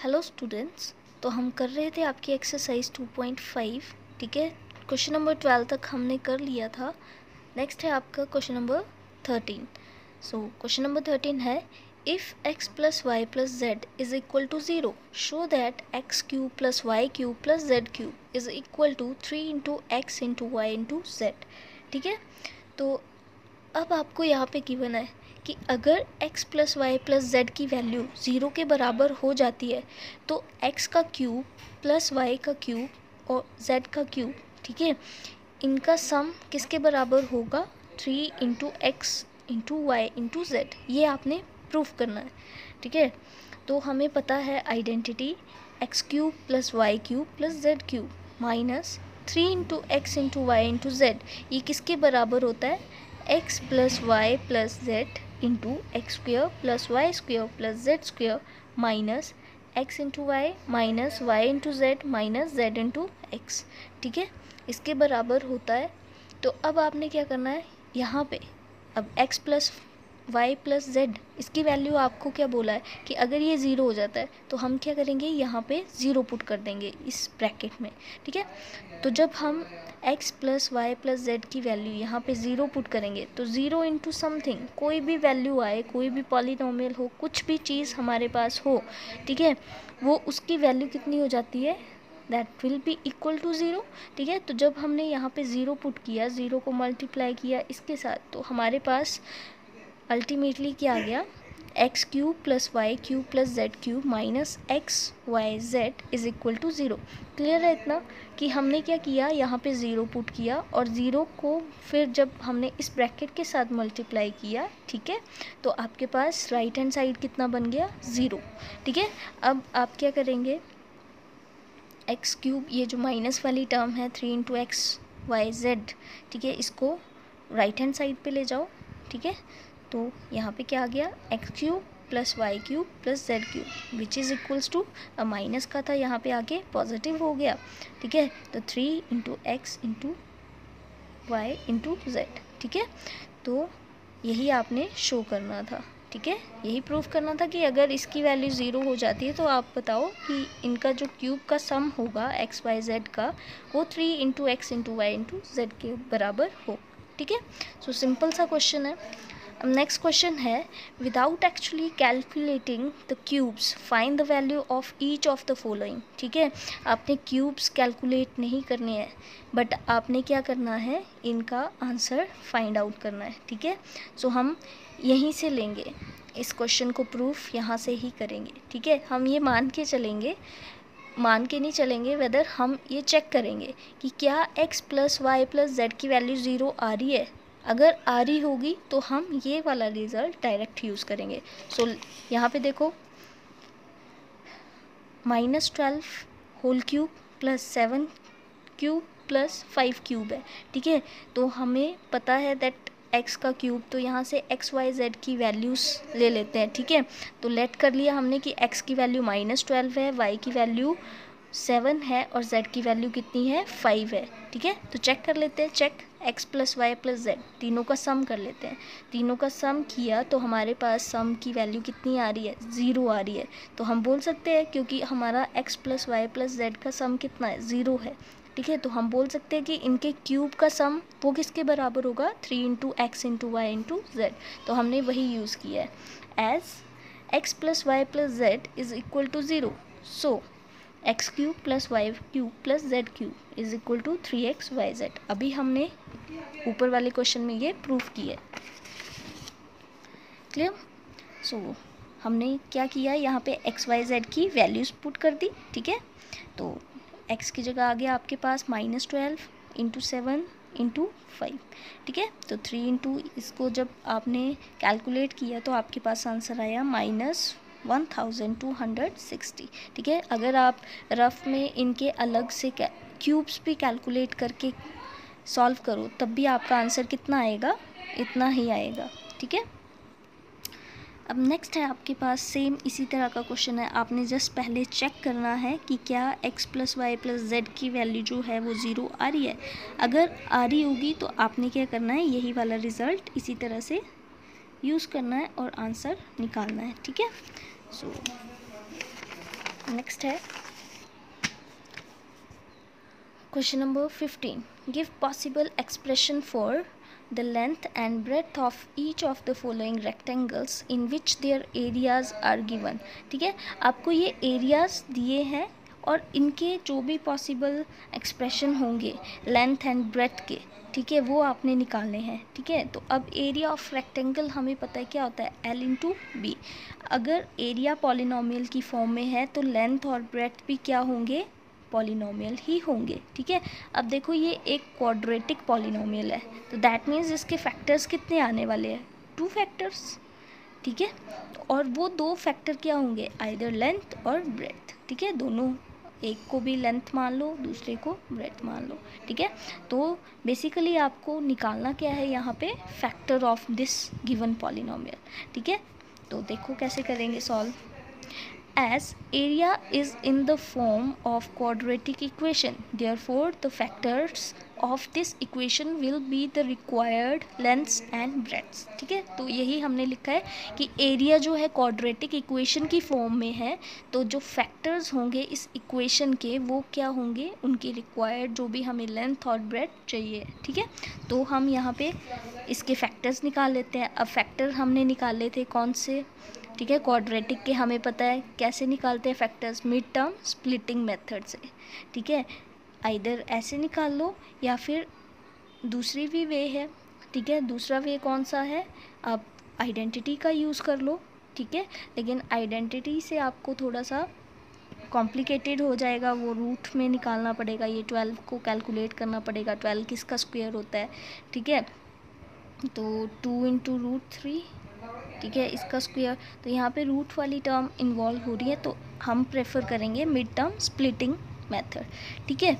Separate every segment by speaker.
Speaker 1: Hello students, तो हम कर रहे थे आपकी एक्सरसाइज 2.5। ठीक है, क्वेश्चन नंबर 12 तक हमने कर लिया था। नेक्स्ट है आपका question number 13। So question number 13 है, if x plus y plus z is equal to 0 show that x cube plus y cube plus z cube is equal to 3 into x into y into z. ठीक है, तो अब आपको यहाँ पे given है कि अगर x plus y plus z की वैल्यू 0 के बराबर हो जाती है तो x का क्यूब प्लस वाई का क्यूब और z का क्यूब, ठीक है, इनका सम किसके बराबर होगा? 3 into x into y into z. ये आपने प्रूफ करना है। ठीक है, तो हमें पता है identity x cube plus y cube plus z cube minus 3 into x into y into z, ये किसके बराबर होता है? X plus y plus z into x square plus y square plus z square minus x into y minus y into z minus z into x. ठीक है, इसके बराबर होता है। तो अब आपने क्या करना है यहाँ पे, अब x plus y plus z, इसकी वैल्यू आपको क्या बोला है कि अगर ये ज़ीरो हो जाता है तो हम क्या करेंगे, यहाँ पे ज़ीरो पुट कर देंगे इस ब्रैकेट में। ठीक है, तो जब हम x plus y plus z की वैल्यू यहाँ पे ज़ीरो पुट करेंगे तो ज़ीरो इंटू समथिंग, कोई भी वैल्यू आए, कोई भी पॉलीनोमियल हो, कुछ भी चीज़ हमारे पास हो, ठीक है, वो उसकी वैल्यू कितनी हो जाती है? That will be equal to zero. ठीक है, तो जब हमने यहाँ पे ज़ीरो पुट किया, ज़ीरो को मल्टीप्लाई किया इसके साथ, तो हमारे पास अल्टीमेटली क्या आ गया? X cube plus y cube plus z cube minus x y z is equal to zero. Clear है इतना कि हमने क्या किया, यहाँ पे ज़ीरो पुट किया और ज़ीरो को फिर जब हमने इस ब्रैकेट के साथ मल्टीप्लाई किया, ठीक है, तो आपके पास राइट हैंड साइड कितना बन गया? ज़ीरो। ठीक है, अब आप क्या करेंगे, एक्स क्यूब, ये जो माइनस वाली टर्म है 3 इंटू एक्स वाई जेड, ठीक है, इसको राइट हैंड साइड पे ले जाओ। ठीक है, तो यहाँ पे क्या आ गया? X cube plus y cube plus z cube which is equals to, minus का था यहाँ पे आके पॉजिटिव हो गया। ठीक है, तो 3 into x into y into z. ठीक है, तो यही आपने शो करना था। ठीक है, यही प्रूफ करना था कि अगर इसकी वैल्यू ज़ीरो हो जाती है तो आप बताओ कि इनका जो क्यूब का सम होगा एक्स वाई जेड का, वो 3 into x into y into z के बराबर हो। ठीक है, सो सिंपल सा क्वेश्चन है। अब नेक्स्ट क्वेश्चन है, without actually calculating the cubes find the value of each of the following. ठीक है, आपने क्यूब्स कैलकुलेट नहीं करने हैं, बट आपने क्या करना है, इनका आंसर फाइंड आउट करना है। ठीक है, सो हम यहीं से लेंगे इस क्वेश्चन को, प्रूफ यहाँ से ही करेंगे। ठीक है, हम ये मान के चलेंगे, मान के नहीं चलेंगे, वेदर हम ये चेक करेंगे कि क्या x plus y plus z की वैल्यू ज़ीरो आ रही है। अगर आ रही होगी तो हम ये वाला रिज़ल्ट डायरेक्ट यूज़ करेंगे। सो यहाँ पे देखो, -12 whole cube plus 7 cube plus 5 cube है। ठीक है, तो हमें पता है दैट x का क्यूब, तो यहाँ से x y z की वैल्यूज़ ले लेते हैं। ठीक है, तो लेट कर लिया हमने कि x की वैल्यू -12 है, y की वैल्यू 7 है और z की वैल्यू कितनी है? 5 है। ठीक है, तो चेक कर लेते हैं, check x plus y plus z, तीनों का सम कर लेते हैं। तीनों का सम किया तो हमारे पास सम की वैल्यू कितनी आ रही है? ज़ीरो आ रही है। तो हम बोल सकते हैं, क्योंकि हमारा x plus y plus z का सम कितना है? ज़ीरो है। ठीक है, तो हम बोल सकते हैं कि इनके क्यूब का सम वो किसके बराबर होगा? 3 into x into y into z. तो हमने वही यूज़ किया है, as x plus y plus z is equal to zero, so x cube plus y cube plus z cube is equal to 3x y z. अभी हमने ऊपर वाले question में ये प्रूफ किया है। क्लियर? सो हमने क्या किया, यहाँ पे एक्स वाई जेड की वैल्यूज़ पुट कर दी। ठीक है, तो x की जगह आ गया आपके पास -12 इंटू 7 इंटू 5। ठीक है, तो 3 इंटू इसको जब आपने कैलकुलेट किया तो आपके पास आंसर आया -1260। ठीक है, अगर आप रफ में इनके अलग से क्यूब्स भी कैलकुलेट करके सॉल्व करो तब भी आपका आंसर कितना आएगा? इतना ही आएगा। ठीक है, अब नेक्स्ट है आपके पास सेम इसी तरह का क्वेश्चन है। आपने जस्ट पहले चेक करना है कि क्या x plus y plus z की वैल्यू जो है वो ज़ीरो आ रही है। अगर आ रही होगी तो आपने क्या करना है, यही वाला रिज़ल्ट इसी तरह से यूज़ करना है और आंसर निकालना है। ठीक है, सो नेक्स्ट है question number 15, give possible expression for the length and breadth of each of the following rectangles in which their areas are given. ठीक है, आपको ये एरियाज दिए हैं और इनके जो भी पॉसिबल एक्सप्रेशन होंगे लेंथ एंड ब्रेथ के, ठीक है, वो आपने निकालने हैं। ठीक है, तो अब एरिया ऑफ रेक्टेंगल हमें पता है क्या होता है, L इंटू बी। अगर एरिया पॉलिनोमियल की फॉर्म में है तो लेंथ और ब्रेथ भी क्या होंगे, पॉलिनोमियल ही होंगे। ठीक है, अब देखो ये एक क्वाड्रेटिक पॉलिनोमियल है, तो दैट मीन्स इसके फैक्टर्स कितने आने वाले हैं, 2 फैक्टर्स। ठीक है, और वो 2 फैक्टर क्या होंगे, आइदर लेंथ और ब्रेथ। ठीक है, दोनों, एक को भी लेंथ मान लो, दूसरे को ब्रेथ मान लो। ठीक है, तो बेसिकली आपको निकालना क्या है यहाँ पे, factor of this given polynomial. ठीक है, तो देखो कैसे करेंगे solve. As area is in the form of quadratic equation, therefore the factors of this equation will be the required lengths and breadths। ठीक है, तो यही हमने लिखा है कि एरिया जो है क्वाड्रेटिक इक्वेशन की फॉर्म में है, तो जो फैक्टर्स होंगे इस इक्वेशन के वो क्या होंगे, उनके रिक्वायर्ड जो भी हमें लेंथ और ब्रेड्थ चाहिए। ठीक है, तो हम यहाँ पे इसके फैक्टर्स निकाल लेते हैं। अब फैक्टर हमने निकाले थे कौन से, ठीक है, क्वाड्रेटिक के हमें पता है कैसे निकालते हैं factors, mid term splitting method से। ठीक है, आइदर ऐसे निकाल लो या फिर दूसरी भी वे है। ठीक है, दूसरा वे कौन सा है, आप आइडेंटिटी का यूज़ कर लो। ठीक है, लेकिन आइडेंटिटी से आपको थोड़ा सा कॉम्प्लिकेटेड हो जाएगा, वो रूट में निकालना पड़ेगा, ये 12 को कैलकुलेट करना पड़ेगा, 12 किसका स्क्वायर होता है। ठीक है, तो 2 इंटू रूट 3, ठीक है, इसका स्क्वायर, तो यहाँ पे रूट वाली टर्म इन्वॉल्व हो रही है, तो हम प्रेफर करेंगे मिड टर्म स्प्लिटिंग मेथड। ठीक है,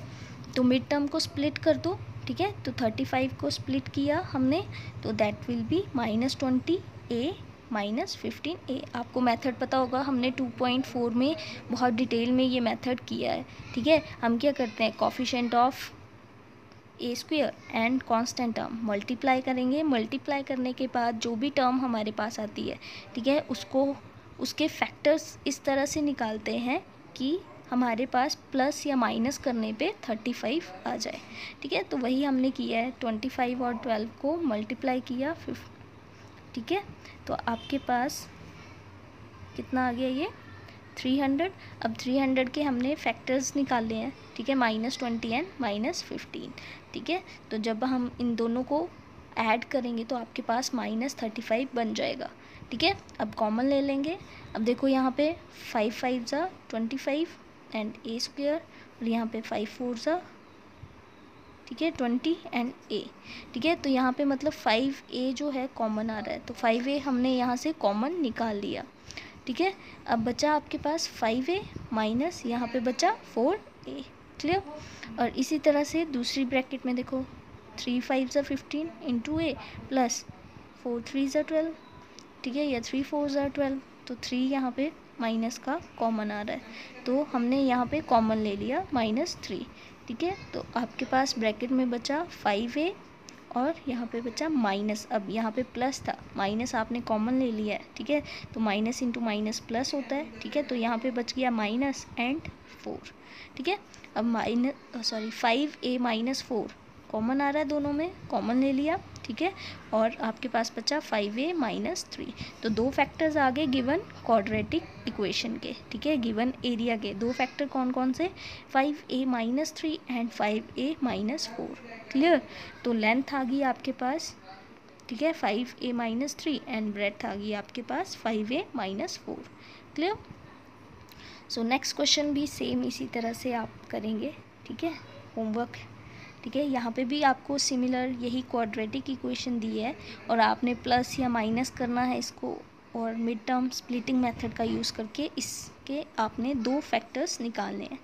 Speaker 1: तो मिड टर्म को स्प्लिट कर दो। ठीक है, तो 35 को स्प्लिट किया हमने, तो that will B -20a -15a। आपको मेथड पता होगा, हमने 2.4 में बहुत डिटेल में ये मेथड किया है। ठीक है, हम क्या करते हैं, coefficient of A square and constant term multiply करेंगे। मल्टीप्लाई करने के बाद जो भी टर्म हमारे पास आती है, ठीक है, उसको उसके फैक्टर्स इस तरह से निकालते हैं कि हमारे पास प्लस या माइनस करने पे 35 आ जाए। ठीक है, तो वही हमने किया है, 25 और 12 को मल्टीप्लाई किया 5। ठीक है, तो आपके पास कितना आ गया, ये 300। अब 300 के हमने फैक्टर्स निकाले हैं। ठीक है, -20 एंड -15। ठीक है, तो जब हम इन दोनों को ऐड करेंगे तो आपके पास -35 बन जाएगा। ठीक है, अब कॉमन ले लेंगे। अब देखो यहाँ पे 5 5 ज़ा 25 एंड a स्क्वायर, और यहाँ पे 5 4 ज़ा, ठीक है, 20 एंड a। ठीक है, तो यहाँ पे मतलब 5a जो है कॉमन आ रहा है, तो 5a हमने यहाँ से कॉमन निकाल लिया। ठीक है, अब बचा आपके पास 5a माइनस यहाँ पे बचा 4a। क्लियर, और इसी तरह से दूसरी ब्रैकेट में देखो 3 5 ज़ा 15 इंटू a प्लस 4 3 ज़ा 12। ठीक है, या 3 4 ज़ा 12, तो 3 यहाँ पे माइनस का कॉमन आ रहा है, तो हमने यहाँ पे कॉमन ले लिया -3। ठीक है, तो आपके पास ब्रैकेट में बचा 5a और यहाँ पे बचा माइनस। अब यहाँ पे प्लस था, माइनस आपने कॉमन ले लिया है। ठीक है, तो माइनस इंटू माइनस प्लस होता है। ठीक है, तो यहाँ पे बच गया माइनस एंड 4। ठीक है, अब 5a -4 कॉमन आ रहा है, दोनों में कॉमन ले लिया। ठीक है, और आपके पास बचा 5a -3। तो 2 फैक्टर्स आ गए गिवन क्वाड्रेटिक इक्वेशन के। ठीक है, गिवन एरिया के 2 फैक्टर कौन कौन से, 5a -3 एंड 5a -4। क्लियर, तो लेंथ आ गई आपके पास, ठीक है, 5a -3 एंड ब्रेड्थ आ गई आपके पास 5a -4। Clear, so next question भी सेम इसी तरह से आप करेंगे। ठीक है, होमवर्क। ठीक है, यहाँ पे भी आपको सिमिलर यही क्वाड्रेटिक इक्वेशन दी है और आपने प्लस या माइनस करना है इसको, और मिड टर्म स्प्लिटिंग मेथड का यूज़ करके इसके आपने 2 फैक्टर्स निकालने हैं।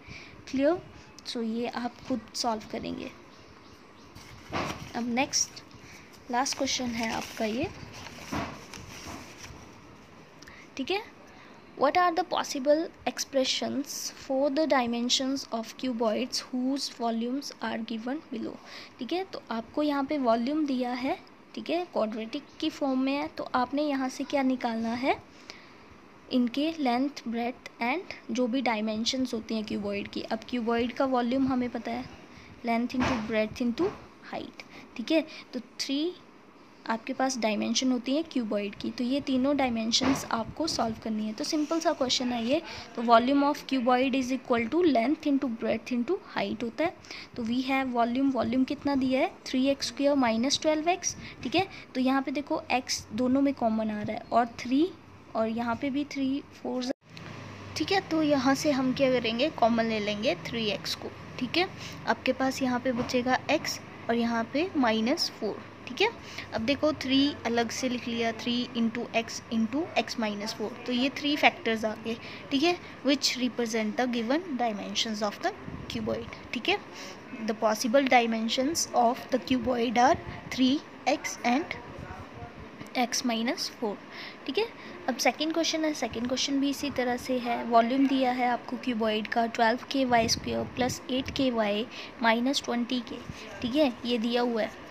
Speaker 1: क्लियर, सो ये आप खुद सॉल्व करेंगे। अब नेक्स्ट लास्ट क्वेश्चन है आपका ये। ठीक है, what are the possible expressions for the dimensions of cuboids whose volumes are given below। ठीक है, तो आपको यहाँ पे वॉल्यूम दिया है, ठीक है, क्वाड्रेटिक की फॉर्म में है, तो आपने यहाँ से क्या निकालना है, इनके लेंथ, ब्रेड्थ एंड जो भी डायमेंशंस होती हैं क्यूबॉइड की। अब क्यूबॉइड का वॉल्यूम हमें पता है, length into breadth into height, ठीक है। तो 3 आपके पास डायमेंशन होती है क्यूबॉइड की, तो ये तीनों डायमेंशंस आपको सॉल्व करनी है। तो सिंपल सा क्वेश्चन है ये। तो volume of cuboid is equal to length into breadth into height होता है। तो वी हैव वॉल्यूम कितना दिया है 3x² माइनस 12x, ठीक है। तो यहाँ पे देखो x दोनों में कॉमन आ रहा है और 3 और यहाँ पे भी 3 4, ठीक है। तो यहाँ से हम क्या करेंगे, कॉमन ले लेंगे 3x को, ठीक है। आपके पास यहाँ पे बचेगा x और यहाँ पे -4, ठीक है। अब देखो 3 अलग से लिख लिया, 3 इंटू एक्स -4, तो ये 3 फैक्टर्स आ गए, ठीक है, which represent the given dimensions of the cuboid, ठीक है। The possible dimensions of the cuboid are 3x and x -4, ठीक है। अब सेकंड क्वेश्चन है, सेकंड क्वेश्चन भी इसी तरह से है। वॉल्यूम दिया है आपको क्यूबॉइड का 12ky² plus 8ky minus 20k, ठीक है, ये दिया हुआ है।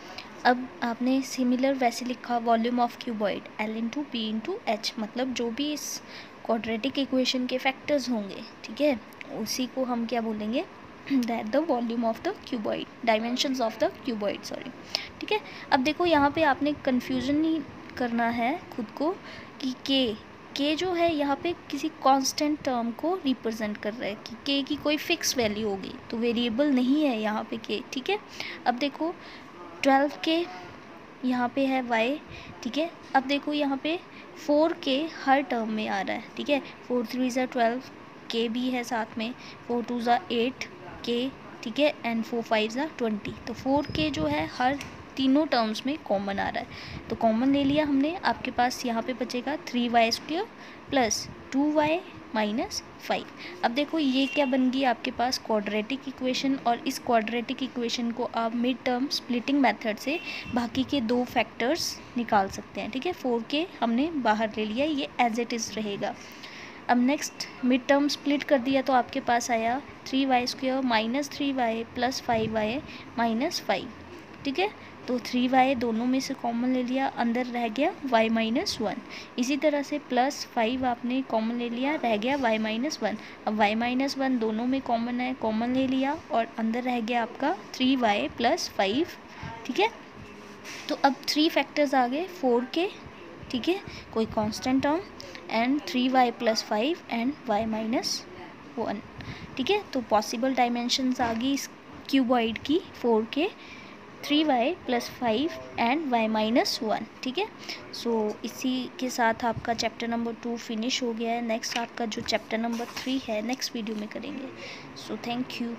Speaker 1: अब आपने सिमिलर वैसे लिखा volume of cuboid L into P into H, मतलब जो भी इस क्वाड्रेटिक इक्वेशन के फैक्टर्स होंगे, ठीक है, उसी को हम क्या बोलेंगे, that the volume of the cuboid, dimensions of the cuboid, sorry, ठीक है। अब देखो यहाँ पे आपने कन्फ्यूजन नहीं करना है खुद को कि के जो है यहाँ पे किसी कांस्टेंट टर्म को रिप्रेजेंट कर रहा है, कि के की कोई फिक्स वैल्यू होगी, तो वेरिएबल नहीं है यहाँ पे के, ठीक है। अब देखो 12k यहाँ पे है y, ठीक है। अब देखो यहाँ पे 4k हर टर्म में आ रहा है, ठीक है। 4 3 ज़ा 12, k भी है साथ में, 4 2 ज़ा 8k, ठीक है, एंड 4 5 ज़ा 20, तो 4k जो है हर तीनों टर्म्स में कॉमन आ रहा है। तो कॉमन ले लिया हमने, आपके पास यहाँ पे बचेगा 3y² प्लस 2y माइनस 5। अब देखो ये क्या बन गई आपके पास क्वाड्रेटिक इक्वेशन, और इस क्वाड्रेटिक इक्वेशन को आप मिड टर्म स्प्लिटिंग मेथड से बाकी के 2 फैक्टर्स निकाल सकते हैं, ठीक है। 4k हमने बाहर ले लिया, ये एज इट इज़ रहेगा। अब नेक्स्ट मिड टर्म स्प्लिट कर दिया तो आपके पास आया 3y² minus 3y plus 5y minus 5, ठीक है। तो 3y दोनों में से कॉमन ले लिया, अंदर रह गया y -1। इसी तरह से प्लस 5 आपने कॉमन ले लिया, रह गया y -1। अब y -1 दोनों में कॉमन है, कॉमन ले लिया और अंदर रह गया आपका 3y प्लस 5, ठीक है। तो अब 3 फैक्टर्स आ गए 4k, ठीक है, कोई constant term, and 3y plus 5 and y -1, ठीक है। तो पॉसिबल डायमेंशंस आ गई इस क्यूबॉइड की 4k, 3y plus 5 and y -1, ठीक है। सो इसी के साथ आपका चैप्टर नंबर 2 फिनिश हो गया है। नेक्स्ट आपका जो चैप्टर नंबर 3 है नेक्स्ट वीडियो में करेंगे। So thank you.